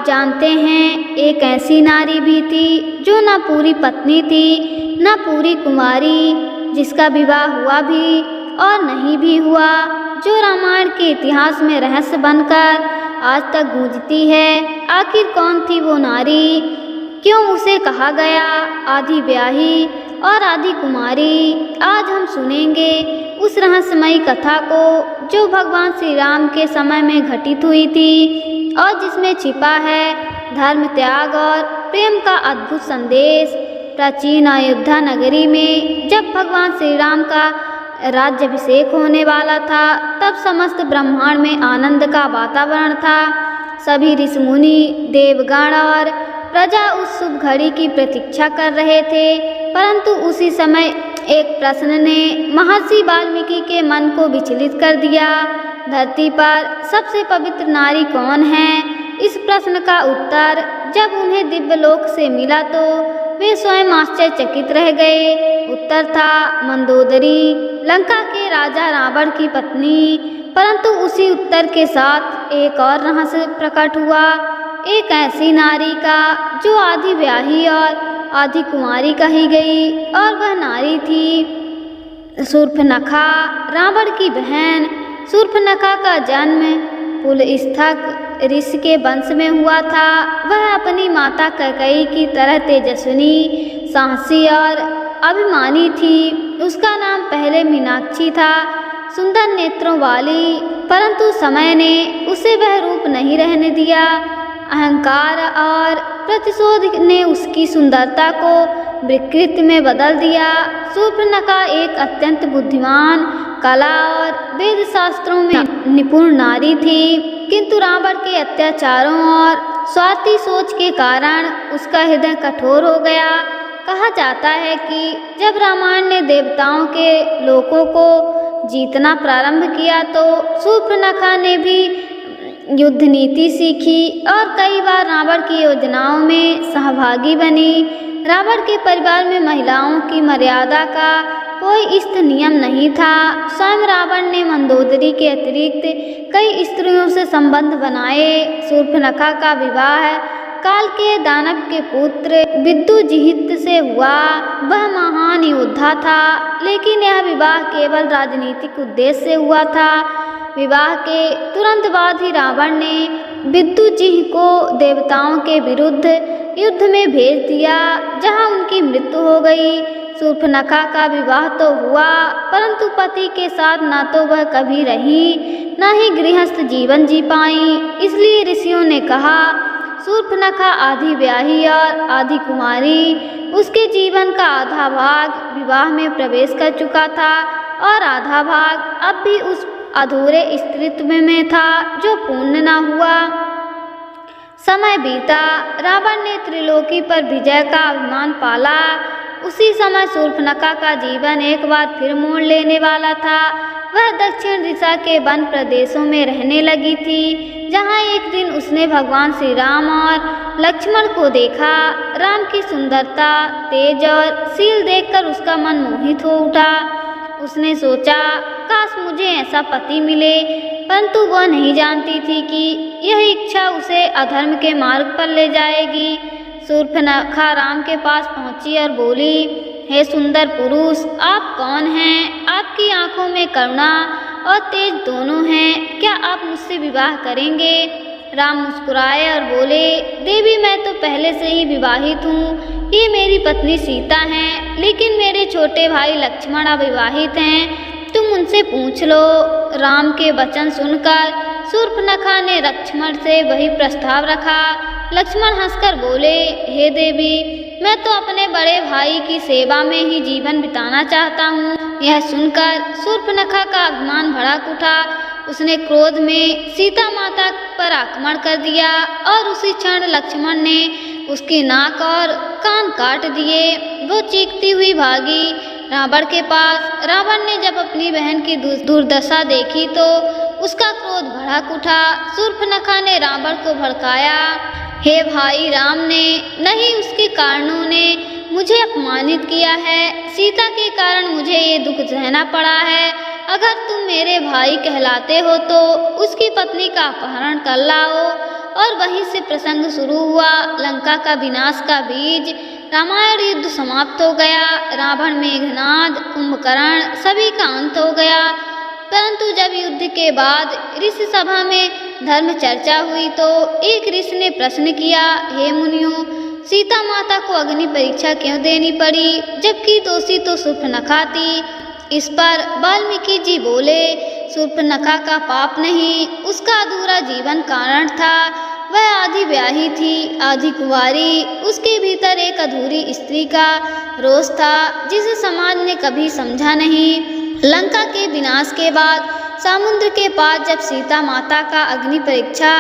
जानते हैं, एक ऐसी नारी भी थी जो न पूरी पत्नी थी न पूरी कुमारी, जिसका विवाह हुआ भी और नहीं भी हुआ, जो रामायण के इतिहास में रहस्य बनकर आज तक गूंजती है। आखिर कौन थी वो नारी? क्यों उसे कहा गया आधी ब्याही और आधी कुमारी? आज हम सुनेंगे उस रहस्यमयी कथा को जो भगवान श्री राम के समय में घटित हुई थी और जिसमें छिपा है धर्म त्याग और प्रेम का अद्भुत संदेश। प्राचीन अयोध्या नगरी में जब भगवान श्री राम का राज्याभिषेक होने वाला था, तब समस्त ब्रह्मांड में आनंद का वातावरण था। सभी ऋषि मुनि, देवगण और प्रजा उस शुभ घड़ी की प्रतीक्षा कर रहे थे, परंतु उसी समय एक प्रश्न ने महर्षि वाल्मीकि के मन को विचलित कर दिया। धरती पर सबसे पवित्र नारी कौन है? इस प्रश्न का उत्तर जब उन्हें दिव्यलोक से मिला तो वे स्वयं आश्चर्यचकित रह गए। उत्तर था मंदोदरी, लंका के राजा रावण की पत्नी। परंतु उसी उत्तर के साथ एक और रहस्य प्रकट हुआ, एक ऐसी नारी का जो आधी ब्याही और आधी कुमारी कही गई, और वह नारी थी शूर्पणखा, रावण की बहन। शूर्पणखा का जन्म पुलस्त्य ऋषि के वंश में हुआ था। वह अपनी माता कैकेयी की तरह तेजस्विनी, साहसी और अभिमानी थी। उसका नाम पहले मीनाक्षी था, सुंदर नेत्रों वाली, परंतु समय ने उसे वह रूप नहीं रहने दिया। अहंकार और प्रतिशोध ने उसकी सुंदरता को विकृति में बदल दिया। शूर्पणखा एक अत्यंत बुद्धिमान, कला और वेद शास्त्रों में निपुण नारी थी, किंतु रावण के अत्याचारों और स्वार्थी सोच के कारण उसका हृदय कठोर हो गया। कहा जाता है कि जब रामायण ने देवताओं के लोकों को जीतना प्रारंभ किया तो शूर्पणखा ने भी युद्ध नीति सीखी और कई बार रावण की योजनाओं में सहभागी बनी। रावण के परिवार में महिलाओं की मर्यादा का कोई इष्ट नियम नहीं था। स्वयं रावण ने मंदोदरी के अतिरिक्त कई स्त्रियों से संबंध बनाए। शूर्पणखा का विवाह काल के दानव के पुत्र विद्युजिह्त से हुआ। वह महान योद्धा था, लेकिन यह विवाह केवल राजनीतिक उद्देश्य से हुआ था। विवाह के तुरंत बाद ही रावण ने विद्युजिह् को देवताओं के विरुद्ध युद्ध में भेज दिया, जहां उनकी मृत्यु हो गई। शूर्पणखा का विवाह तो हुआ, परंतु पति के साथ न तो वह कभी रही न ही गृहस्थ जीवन जी पाई। इसलिए ऋषियों ने कहा शूर्पणखा आधी ब्याही और आधी कुमारी। उसके जीवन का आधा भाग विवाह में प्रवेश कर चुका था और आधा भाग अब भी उस अधूरे स्त्रीत्व में था जो पूर्ण न हुआ। समय बीता, रावण ने त्रिलोकी पर विजय का अभिमान पाला। उसी समय शूर्पणखा का जीवन एक बार फिर मोड़ लेने वाला था। वह दक्षिण दिशा के वन प्रदेशों में रहने लगी थी, जहां एक दिन उसने भगवान श्री राम और लक्ष्मण को देखा। राम की सुंदरता, तेज और शील देखकर उसका मन मोहित हो उठा। उसने सोचा काश मुझे ऐसा पति मिले, परंतु वह नहीं जानती थी कि यह इच्छा उसे अधर्म के मार्ग पर ले जाएगी। शूर्पणखा राम के पास पहुंची और बोली, हे सुंदर पुरुष, आप कौन हैं? आपकी आंखों में करुणा और तेज दोनों हैं। क्या आप मुझसे विवाह करेंगे? राम मुस्कुराए और बोले, देवी मैं तो पहले से ही विवाहित हूँ। ये मेरी पत्नी सीता हैं, लेकिन मेरे छोटे भाई लक्ष्मण अविवाहित हैं। तुम उनसे पूछ लो। राम के वचन सुनकर शूर्पणखा ने लक्ष्मण से वही प्रस्ताव रखा। लक्ष्मण हंसकर बोले, हे देवी, मैं तो अपने बड़े भाई की सेवा में ही जीवन बिताना चाहता हूँ। यह सुनकर शूर्पणखा का अभिमान भड़क उठा। उसने क्रोध में सीता माता पर आक्रमण कर दिया और उसी क्षण लक्ष्मण ने उसकी नाक और कान काट दिए। वो चीखती हुई भागी रावण के पास। रावण ने जब अपनी बहन की दुर्दशा देखी तो उसका क्रोध भड़क उठा। शूर्पणखा ने रावण को भड़काया, हे भाई राम ने नहीं, उसके कारणों ने मुझे अपमानित किया है। सीता के कारण मुझे ये दुख सहना पड़ा है। अगर तुम मेरे भाई कहलाते हो तो उसकी पत्नी का अपहरण कर लाओ और वहीं से प्रसंग शुरू हुआ लंका का विनाश का बीज। रामायण युद्ध समाप्त हो गया। रावण, मेघनाद, कुंभकर्ण सभी का अंत हो गया। परंतु जब युद्ध के बाद ऋषि सभा में धर्म चर्चा हुई तो एक ऋषि ने प्रश्न किया, हे मुनियों, सीता माता को अग्नि परीक्षा क्यों देनी पड़ी, जबकि दोषी तो शूर्पणखा थी। इस पर वाल्मीकि जी बोले, शूर्पणखा का पाप नहीं, उसका अधूरा जीवन कारण था। वह आधी ब्याही थी, आधी कुंवारी। उसके भीतर एक अधूरी स्त्री का रोष था जिसे समाज ने कभी समझा नहीं। लंका के विनाश के बाद समुद्र के पास जब सीता माता का अग्नि परीक्षा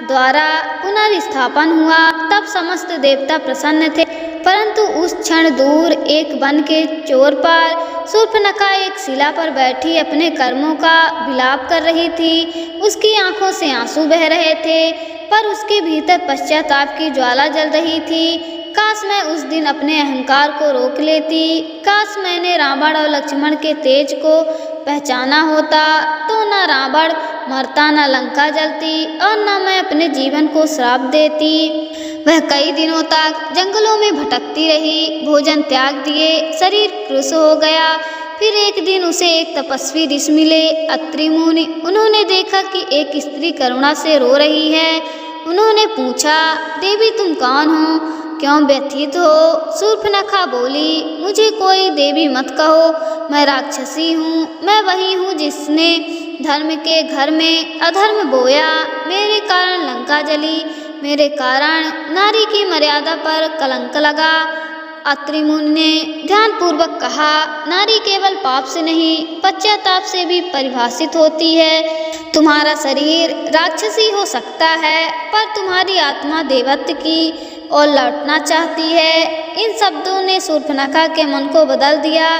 द्वारा पुनर्स्थापन हुआ तब समस्त देवता प्रसन्न थे। परंतु उस क्षण दूर एक वन के चोर पर शूर्पणखा एक शिला पर बैठी अपने कर्मों का विलाप कर रही थी। उसकी आंखों से आंसू बह रहे थे, पर उसके भीतर पश्चाताप की ज्वाला जल रही थी। काश मैं उस दिन अपने अहंकार को रोक लेती। काश मैंने रावण और लक्ष्मण के तेज को पहचाना होता तो न रावण मरता, न लंका जलती और न मैं अपने जीवन को श्राप देती। वह कई दिनों तक जंगलों में भटकती रही, भोजन त्याग दिए, शरीर कृश हो गया। फिर एक दिन उसे एक तपस्वी ऋषि मिले, अत्रि मुनि। उन्होंने देखा कि एक स्त्री करुणा से रो रही है। उन्होंने पूछा, देवी तुम कौन हो, क्यों व्यथित हो? शूर्पणखा बोली, मुझे कोई देवी मत कहो, मैं राक्षसी हूँ। मैं वही हूँ जिसने धर्म के घर में अधर्म बोया। मेरे कारण लंका जली, मेरे कारण नारी की मर्यादा पर कलंक लगा। अत्रि मुनि ने ध्यानपूर्वक कहा, नारी केवल पाप से नहीं पश्चाताप से भी परिभाषित होती है। तुम्हारा शरीर राक्षसी हो सकता है, पर तुम्हारी आत्मा देवत्व की और लौटना चाहती है। इन शब्दों ने शूर्पणखा के मन को बदल दिया।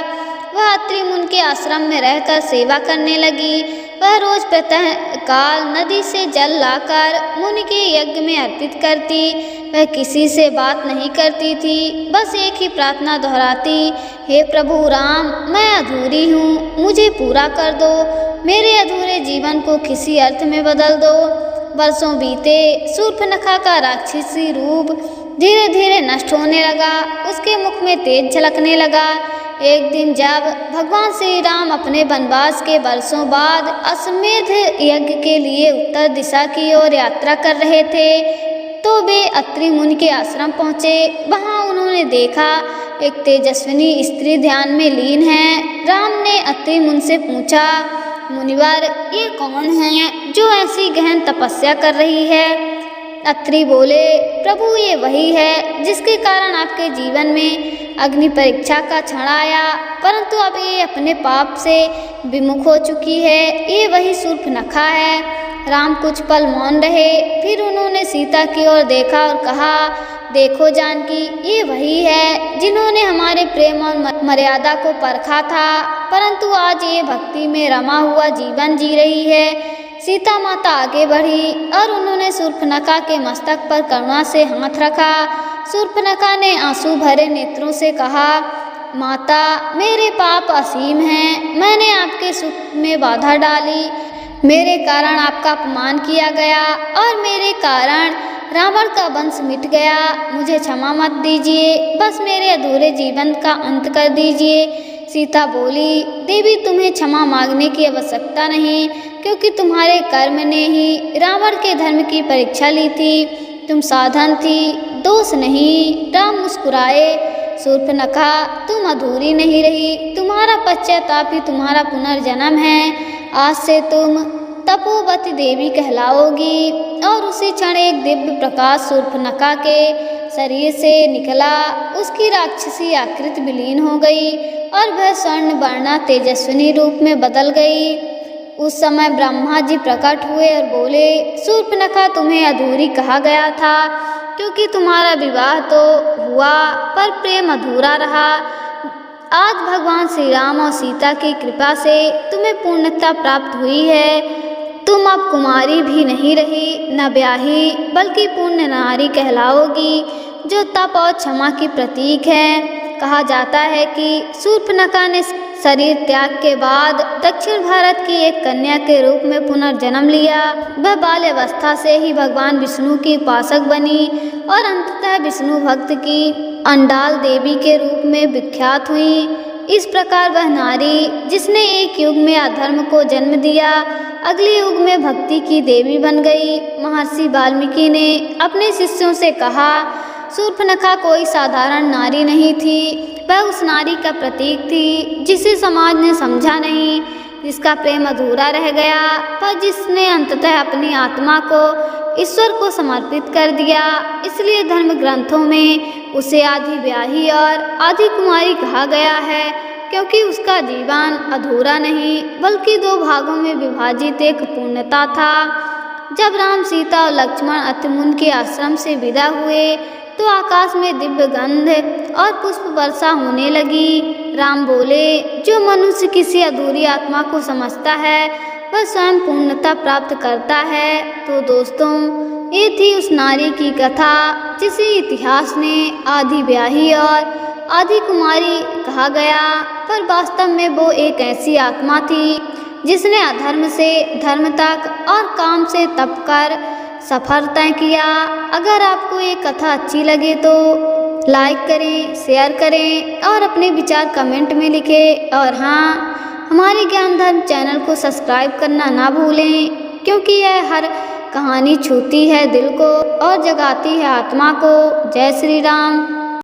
वह अत्रि मुनि के आश्रम में रहकर सेवा करने लगी। वह रोज प्रातः काल नदी से जल लाकर मुनि के यज्ञ में अर्पित करती। वह किसी से बात नहीं करती थी, बस एक ही प्रार्थना दोहराती, हे प्रभु राम, मैं अधूरी हूँ, मुझे पूरा कर दो, मेरे अधूरे जीवन को किसी अर्थ में बदल दो। वर्षों बीते, शूर्पणखा का राक्षसी रूप धीरे धीरे नष्ट होने लगा। उसके मुख में तेज झलकने लगा। एक दिन जब भगवान श्री राम अपने वनवास के वर्षों बाद अश्वमेध यज्ञ के लिए उत्तर दिशा की ओर यात्रा कर रहे थे तो वे अत्रि मुनि के आश्रम पहुँचे। वहाँ उन्होंने देखा एक तेजस्विनी स्त्री ध्यान में लीन है। राम ने अत्रि मुनि से पूछा, मुनिवर, ये कौन है जो ऐसी गहन तपस्या कर रही है? अत्रि बोले, प्रभु ये वही है जिसके कारण आपके जीवन में अग्नि परीक्षा का क्षण आया, परंतु अब ये अपने पाप से विमुख हो चुकी है। ये वही शूर्पणखा है। राम कुछ पल मौन रहे, फिर उन्होंने सीता की ओर देखा और कहा, देखो जानकी, ये वही है जिन्होंने हमारे प्रेम और मर्यादा को परखा था, परंतु आज ये भक्ति में रमा हुआ जीवन जी रही है। सीता माता आगे बढ़ी और उन्होंने शूर्पणखा के मस्तक पर करुणा से हाथ रखा। शूर्पणखा ने आंसू भरे नेत्रों से कहा, माता, मेरे पाप असीम हैं। मैंने आपके सुख में बाधा डाली, मेरे कारण आपका अपमान किया गया और मेरे कारण रावण का वंश मिट गया। मुझे क्षमा मत दीजिए, बस मेरे अधूरे जीवन का अंत कर दीजिए। सीता बोली, देवी, तुम्हें क्षमा मांगने की आवश्यकता नहीं, क्योंकि तुम्हारे कर्म ने ही रावण के धर्म की परीक्षा ली थी। तुम साधन थी, दोष नहीं। राम मुस्कुराए, शूर्पणखा, तुम अधूरी नहीं रही। तुम्हारा पश्चाताप ही तुम्हारा पुनर्जन्म है। आज से तुम तपोवती देवी कहलाओगी। और उसी क्षण एक दिव्य प्रकाश शूर्पणखा के शरीर से निकला। उसकी राक्षसी आकृति विलीन हो गई और वह स्वर्ण वर्णा तेजस्विनी रूप में बदल गई। उस समय ब्रह्मा जी प्रकट हुए और बोले, शूर्पणखा, तुम्हें अधूरी कहा गया था, क्योंकि तुम्हारा विवाह तो हुआ पर प्रेम अधूरा रहा। आज भगवान श्री राम और सीता की कृपा से तुम्हें पूर्णता प्राप्त हुई है। तुम अब कुमारी भी नहीं रही, न ब्याही, बल्कि पूर्ण नारी कहलाओगी, जो तप और क्षमा की प्रतीक है। कहा जाता है कि शूर्पणखा ने शरीर त्याग के बाद दक्षिण भारत की एक कन्या के रूप में पुनर्जन्म लिया। वह बाल्यावस्था से ही भगवान विष्णु की उपासक बनी और अंततः विष्णु भक्त की अंडाल देवी के रूप में विख्यात हुई। इस प्रकार वह नारी जिसने एक युग में अधर्म को जन्म दिया, अगले युग में भक्ति की देवी बन गई। महर्षि वाल्मीकि ने अपने शिष्यों से कहा, शूर्पणखा कोई साधारण नारी नहीं थी, वह उस नारी का प्रतीक थी जिसे समाज ने समझा नहीं, जिसका प्रेम अधूरा रह गया, पर जिसने अंततः अपनी आत्मा को ईश्वर को समर्पित कर दिया। इसलिए धर्म ग्रंथों में उसे आधी ब्याही और आधी कुमारी कहा गया है, क्योंकि उसका जीवन अधूरा नहीं बल्कि दो भागों में विभाजित एक पूर्णता था। जब राम, सीता और लक्ष्मण अतिमुन के आश्रम से विदा हुए तो आकाश में दिव्य गंध और पुष्प वर्षा होने लगी। राम बोले, जो मनुष्य किसी अधूरी आत्मा को समझता है वह स्वयं पूर्णता प्राप्त करता है। तो दोस्तों, ये थी उस नारी की कथा जिसे इतिहास ने आधी ब्याही और आधी कुमारी कहा गया, पर वास्तव में वो एक ऐसी आत्मा थी जिसने अधर्म से धर्म तक और काम से तप कर सफर तय किया। अगर आपको ये कथा अच्छी लगे तो लाइक करें, शेयर करें और अपने विचार कमेंट में लिखें। और हाँ, हमारे ज्ञान धर्म चैनल को सब्सक्राइब करना ना भूलें, क्योंकि यह हर कहानी छूती है दिल को और जगाती है आत्मा को। जय श्री राम।